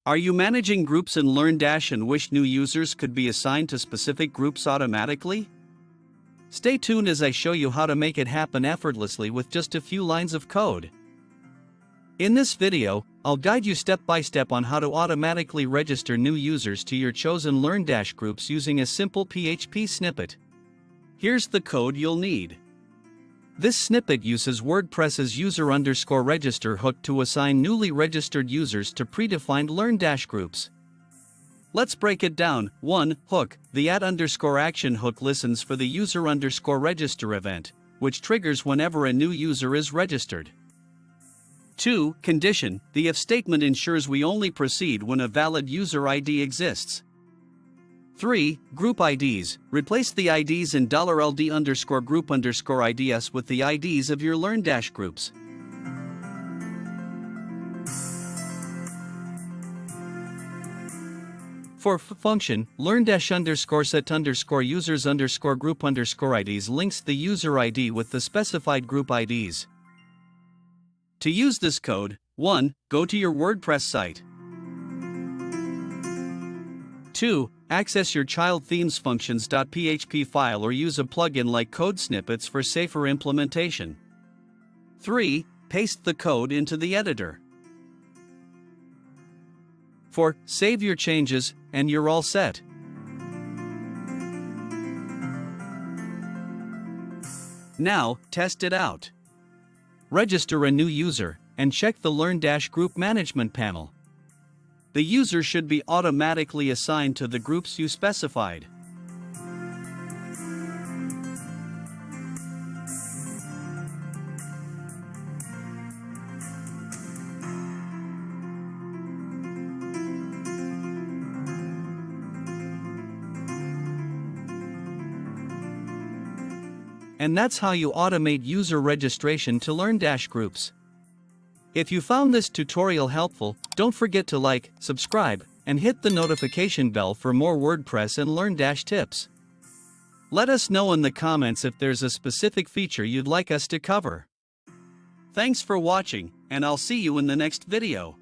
Are you managing groups in LearnDash and wish new users could be assigned to specific groups automatically? Stay tuned as I show you how to make it happen effortlessly with just a few lines of code. In this video, I'll guide you step by step on how to automatically register new users to your chosen LearnDash groups using a simple PHP snippet. Here's the code you'll need. This snippet uses WordPress's user_register hook to assign newly registered users to predefined LearnDash groups. Let's break it down. 1. Hook. The @_action hook listens for the user_register event, which triggers whenever a new user is registered. 2. Condition. The if statement ensures we only proceed when a valid user ID exists. 3. Group IDs. Replace the IDs in $LD_group_IDs with the IDs of your LearnDash groups. For function, LearnDash_set_users_group_IDs links the user ID with the specified group IDs. To use this code, 1. Go to your WordPress site. 2. Access your child themes functions.php file or use a plugin like code snippets for safer implementation. 3. Paste the code into the editor. 4. Save your changes, and you're all set. Now, test it out. Register a new user, and check the LearnDash Group Management panel. The user should be automatically assigned to the groups you specified. And that's how you automate user registration to LearnDash groups. If you found this tutorial helpful, don't forget to like, subscribe, and hit the notification bell for more WordPress and LearnDash tips. Let us know in the comments if there's a specific feature you'd like us to cover. Thanks for watching, and I'll see you in the next video.